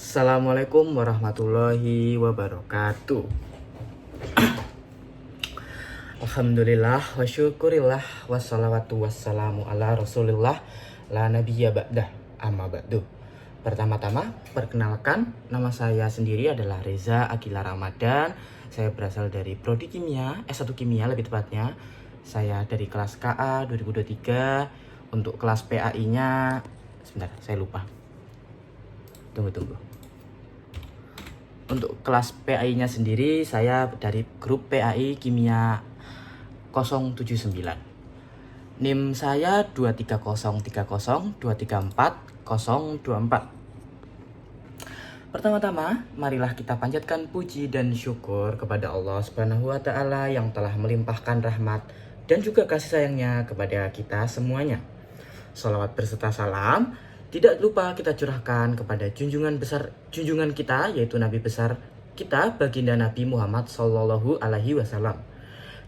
Assalamualaikum warahmatullahi wabarakatuh. Alhamdulillah wa syukurillah wassalawatu wassalamu ala rasulillah la nabiyya ba'dah amma ba'du. Pertama-tama perkenalkan, nama saya sendiri adalah Reza Agila Ramadan. Saya berasal dari Prodi Kimia, S1 Kimia lebih tepatnya. Saya dari kelas KA 2023. Untuk kelas PAI-nya sebentar, saya lupa. Tunggu. Untuk kelas PAI-nya sendiri saya dari grup PAI Kimia 079. NIM saya 23030234. Pertama-tama, marilah kita panjatkan puji dan syukur kepada Allah Subhanahu wa taala yang telah melimpahkan rahmat dan juga kasih sayangnya kepada kita semuanya. Shalawat berserta salam tidak lupa kita curahkan kepada junjungan kita, yaitu Nabi besar kita, baginda Nabi Muhammad Sallallahu Alaihi Wasallam,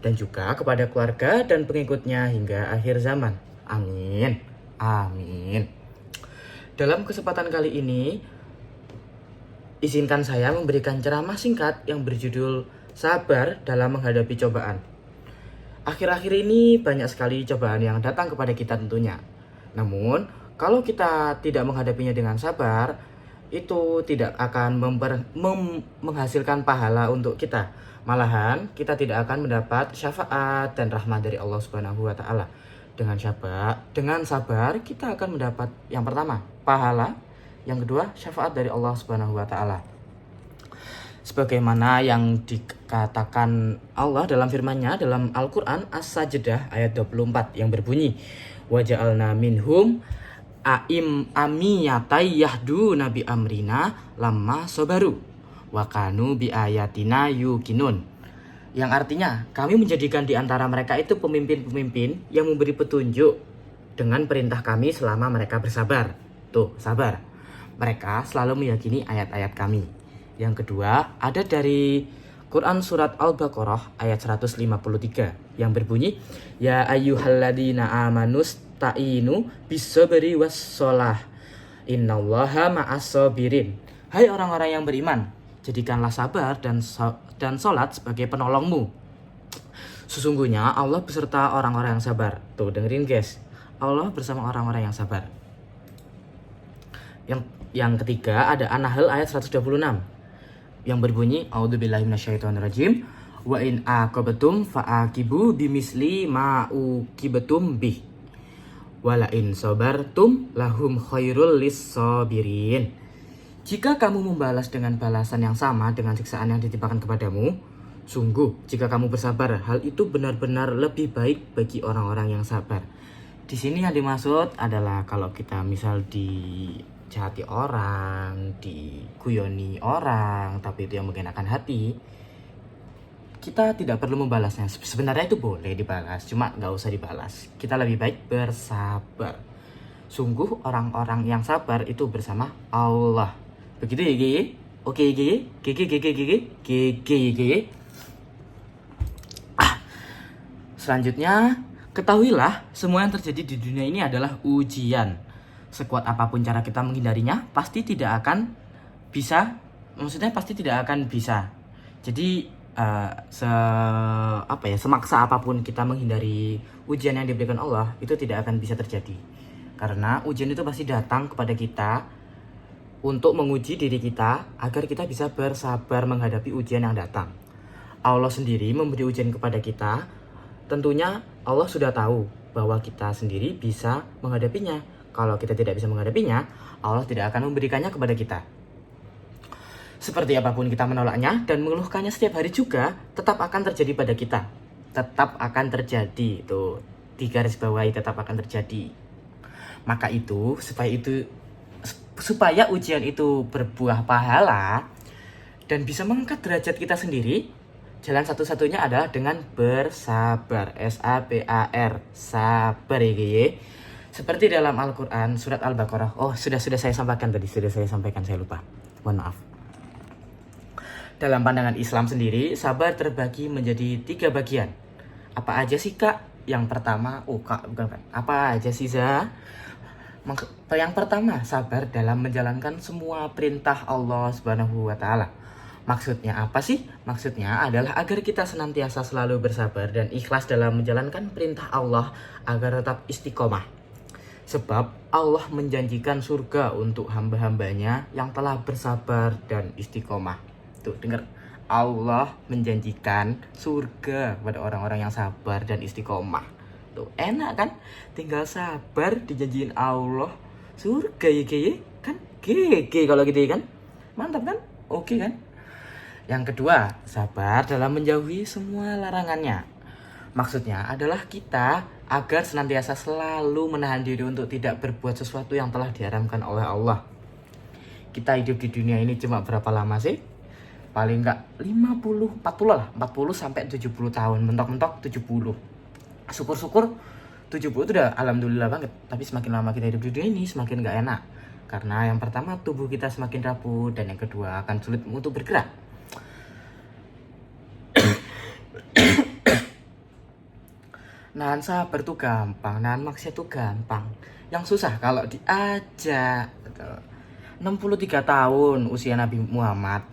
dan juga kepada keluarga dan pengikutnya hingga akhir zaman. Amin. Amin. Dalam kesempatan kali ini, izinkan saya memberikan ceramah singkat yang berjudul Sabar dalam Menghadapi Cobaan. Akhir-akhir ini banyak sekali cobaan yang datang kepada kita tentunya. Namun, kalau kita tidak menghadapinya dengan sabar, itu tidak akan menghasilkan pahala untuk kita. Malahan, kita tidak akan mendapat syafaat dan rahmat dari Allah Subhanahu wa taala. Dengan sabar, kita akan mendapat yang pertama, pahala, yang kedua, syafaat dari Allah Subhanahu wa taala. Sebagaimana yang dikatakan Allah dalam firman-Nya dalam Al-Qur'an As-Sajdah ayat 24 yang berbunyi, "Wa ja'alna minhum amiyatai yahdu nabi amrina lamma sobaru wa kanu bi ayatina yuqinun." Yang artinya, kami menjadikan di antara mereka itu pemimpin-pemimpin yang memberi petunjuk dengan perintah kami selama mereka bersabar. Tuh, sabar. Mereka selalu meyakini ayat-ayat kami. Yang kedua, ada dari Quran surat Al-Baqarah ayat 153 yang berbunyi, "Ya ayyuhalladzina amanus ta'inu bisabri wassalah innallaha ma'as-sabirin." Hai orang-orang yang beriman, jadikanlah sabar dan salat sebagai penolongmu. Sesungguhnya Allah beserta orang-orang yang sabar. Tuh, dengerin guys. Allah bersama orang-orang yang sabar. Yang ketiga ada An-Nahl ayat 126 yang berbunyi, "A'udzubillahi minasyaitonirrajim. Wa in aqabtum fa'aqibu bimisli ma uqibatum bih. Walain sabartum lahum khairul lis-sabirin." Jika kamu membalas dengan balasan yang sama dengan siksaan yang ditimpakan kepadamu, sungguh jika kamu bersabar, hal itu benar-benar lebih baik bagi orang-orang yang sabar. Di sini yang dimaksud adalah kalau kita misal dijahati orang, diguyoni orang, tapi itu yang mengenakan hati, kita tidak perlu membalasnya. Sebenarnya itu boleh dibalas, cuma nggak usah dibalas. Kita lebih baik bersabar. Sungguh orang-orang yang sabar itu bersama Allah. Begitu ya, Gigi? Oke, Gigi. Selanjutnya, ketahuilah semua yang terjadi di dunia ini adalah ujian. Sekuat apapun cara kita menghindarinya, pasti tidak akan bisa. Jadi semaksa apapun kita menghindari ujian yang diberikan Allah, itu tidak akan bisa terjadi. Karena ujian itu pasti datang kepada kita untuk menguji diri kita agar kita bisa bersabar menghadapi ujian yang datang. Allah sendiri memberi ujian kepada kita. Tentunya Allah sudah tahu bahwa kita sendiri bisa menghadapinya. Kalau kita tidak bisa menghadapinya, Allah tidak akan memberikannya kepada kita. Seperti apapun kita menolaknya dan mengeluhkannya setiap hari juga, tetap akan terjadi pada kita. Tetap akan terjadi. Tuh, di garis bawahi, tetap akan terjadi. Maka itu, supaya ujian itu berbuah pahala dan bisa mengangkat derajat kita sendiri, jalan satu-satunya adalah dengan bersabar. S-A-B-A-R. Sabar ya. Seperti dalam Al-Quran surat Al-Baqarah. Oh, sudah saya sampaikan tadi. Saya lupa. Mohon maaf. Dalam pandangan Islam sendiri, sabar terbagi menjadi 3 bagian. Apa aja sih, Kak? Yang pertama, Kak, bukan. Apa aja sih, Za? Yang pertama, sabar dalam menjalankan semua perintah Allah Subhanahu wa taala. Maksudnya apa sih? Maksudnya adalah agar kita senantiasa selalu bersabar dan ikhlas dalam menjalankan perintah Allah agar tetap istiqomah. Sebab Allah menjanjikan surga untuk hamba-hambanya yang telah bersabar dan istiqomah. Tuh, dengar. Allah menjanjikan surga pada orang-orang yang sabar dan istiqomah. Tuh, enak kan? Tinggal sabar dijanjiin Allah surga ya kan? Gege kalau gitu ya kan? Mantap kan? Oke kan? Yang kedua, sabar dalam menjauhi semua larangannya. Maksudnya adalah kita agar senantiasa selalu menahan diri untuk tidak berbuat sesuatu yang telah diharamkan oleh Allah. Kita hidup di dunia ini cuma berapa lama sih? Paling enggak 40 lah, 40 sampai 70 tahun, mentok-mentok 70. Syukur-syukur 70 itu udah alhamdulillah banget. Tapi semakin lama kita hidup di dunia ini semakin enggak enak. Karena yang pertama tubuh kita semakin rapuh dan yang kedua akan sulit untuk bergerak. Nahan sabar tuh gampang, nahan maksiat tuh gampang. Yang susah kalau diajak. 63 tahun usia Nabi Muhammad.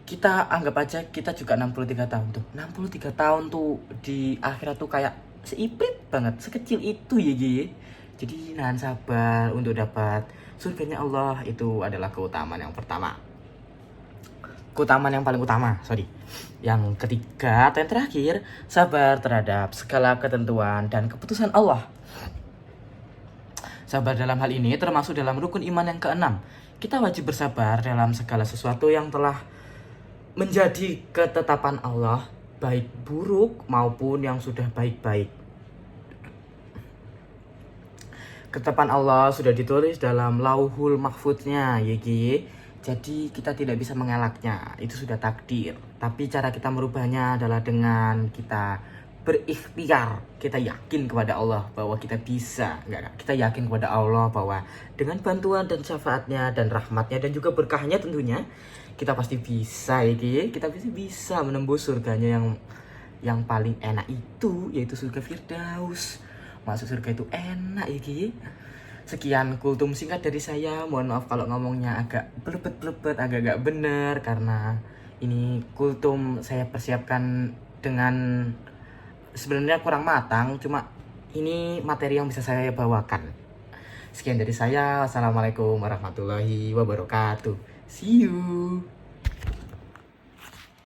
Kita anggap aja kita juga 63 tahun tuh. 63 tahun tuh di akhirat tuh kayak seiprit banget, sekecil itu ya Ji. Jadi nahan sabar untuk dapat surganya Allah itu adalah keutamaan yang pertama. Keutamaan yang paling utama, sorry. Yang ketiga atau yang terakhir, sabar terhadap segala ketentuan dan keputusan Allah. Sabar dalam hal ini termasuk dalam rukun iman yang keenam. Kita wajib bersabar dalam segala sesuatu yang telah menjadi ketetapan Allah, baik buruk maupun yang sudah baik-baik. Ketetapan Allah sudah ditulis dalam lauhul mahfuznya, ya Gi. Jadi kita tidak bisa mengelaknya, itu sudah takdir. Tapi cara kita merubahnya adalah dengan kita berikhtiar. Kita yakin kepada Allah bahwa kita bisa. Kita yakin kepada Allah bahwa dengan bantuan dan syafaatnya dan rahmatnya dan juga berkahnya tentunya, kita pasti bisa ya Ki. Kita pasti bisa menembus surganya yang paling enak itu, yaitu surga Firdaus. Masuk surga itu enak ya Ki. Sekian kultum singkat dari saya. Mohon maaf kalau ngomongnya agak belebet-belebet, agak gak bener karena ini kultum saya persiapkan dengan sebenarnya kurang matang, cuma ini materi yang bisa saya bawakan. Sekian dari saya. Wassalamualaikum warahmatullahi wabarakatuh. See you.